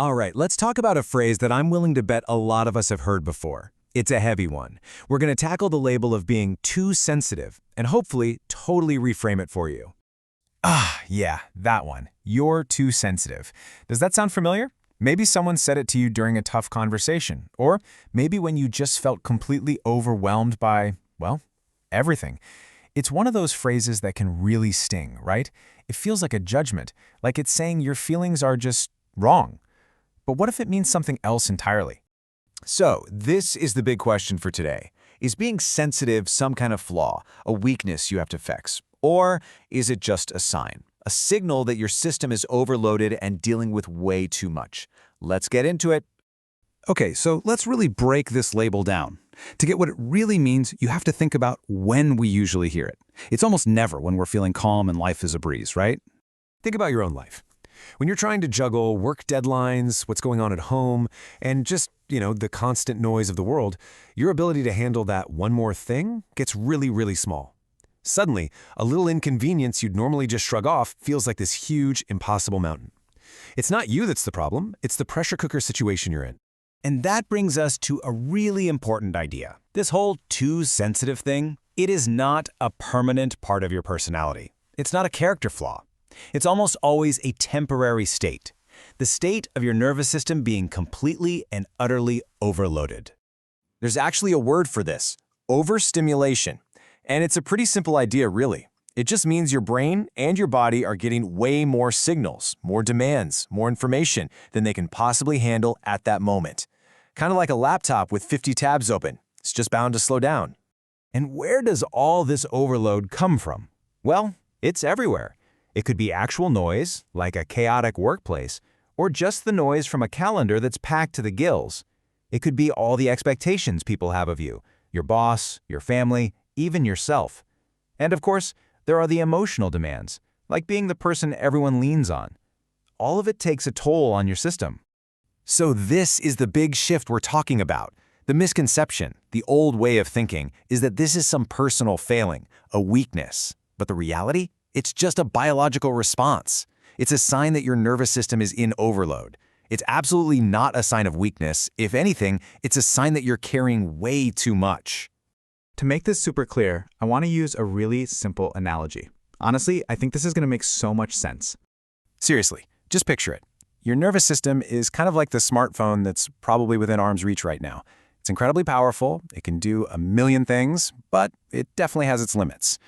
All right, let's talk about a phrase that I'm willing to bet a lot of us have heard before. It's a heavy one. We're going to tackle the label of being too sensitive and hopefully totally reframe it for you. Yeah, that one. You're too sensitive. Does that sound familiar? Maybe someone said it to you during a tough conversation, or maybe when you just felt completely overwhelmed by, well, everything. It's one of those phrases that can really sting, right? It feels like a judgment, like it's saying your feelings are just wrong. But what if it means something else entirely? So, this is the big question for today. Is being sensitive some kind of flaw, a weakness you have to fix? Or is it just a sign, a signal that your system is overloaded and dealing with way too much? Let's get into it. Okay, so let's really break this label down. To get what it really means, you have to think about when we usually hear it. It's almost never when we're feeling calm and life is a breeze, right? Think about your own life. When you're trying to juggle work deadlines, what's going on at home, and just, the constant noise of the world, your ability to handle that one more thing gets really, really small. Suddenly, a little inconvenience you'd normally just shrug off feels like this huge, impossible mountain. It's not you that's the problem, it's the pressure cooker situation you're in. And that brings us to a really important idea. This whole too sensitive thing, it is not a permanent part of your personality. It's not a character flaw. It's almost always a temporary state. The state of your nervous system being completely and utterly overloaded. There's actually a word for this, overstimulation. And it's a pretty simple idea, really. It just means your brain and your body are getting way more signals, more demands, more information than they can possibly handle at that moment. Kind of like a laptop with 50 tabs open. It's just bound to slow down. And where does all this overload come from? Well, it's everywhere. It could be actual noise, like a chaotic workplace, or just the noise from a calendar that's packed to the gills. It could be all the expectations people have of you, your boss, your family, even yourself. And of course, there are the emotional demands, like being the person everyone leans on. All of it takes a toll on your system. So this is the big shift we're talking about. The misconception, the old way of thinking, is that this is some personal failing, a weakness. But the reality? It's just a biological response. It's a sign that your nervous system is in overload. It's absolutely not a sign of weakness. If anything, it's a sign that you're carrying way too much. To make this super clear, I want to use a really simple analogy. Honestly, I think this is going to make so much sense. Seriously, just picture it. Your nervous system is kind of like the smartphone that's probably within arm's reach right now. It's incredibly powerful, it can do a million things, but it definitely has its limits.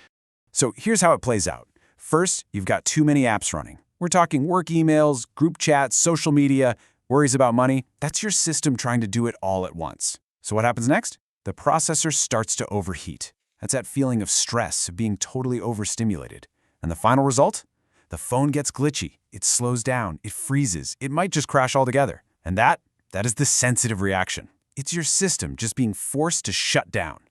So here's how it plays out. First, you've got too many apps running. We're talking work emails, group chats, social media, worries about money. That's your system trying to do it all at once. So what happens next? The processor starts to overheat. That's that feeling of stress, of being totally overstimulated. And the final result? The phone gets glitchy. It slows down. It freezes. It might just crash altogether. And that is the sensitive reaction. It's your system just being forced to shut down.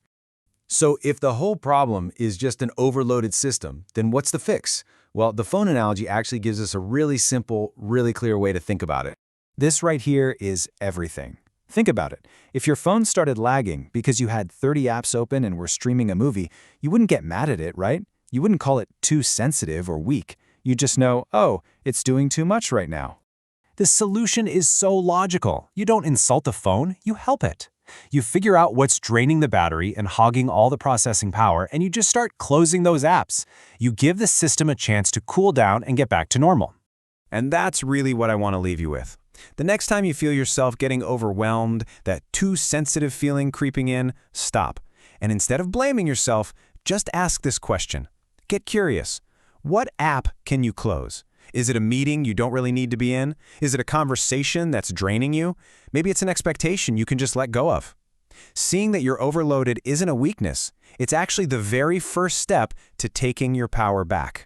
So if the whole problem is just an overloaded system, then what's the fix? Well, the phone analogy actually gives us a really simple, really clear way to think about it. This right here is everything. Think about it. If your phone started lagging because you had 30 apps open and were streaming a movie, you wouldn't get mad at it, right? You wouldn't call it too sensitive or weak. You just know, oh, it's doing too much right now. The solution is so logical. You don't insult the phone, you help it. You figure out what's draining the battery and hogging all the processing power, and you just start closing those apps. You give the system a chance to cool down and get back to normal. And that's really what I want to leave you with. The next time you feel yourself getting overwhelmed, that too sensitive feeling creeping in, stop. And instead of blaming yourself, just ask this question. Get curious. What app can you close? Is it a meeting you don't really need to be in? Is it a conversation that's draining you? Maybe it's an expectation you can just let go of. Seeing that you're overloaded isn't a weakness. It's actually the very first step to taking your power back.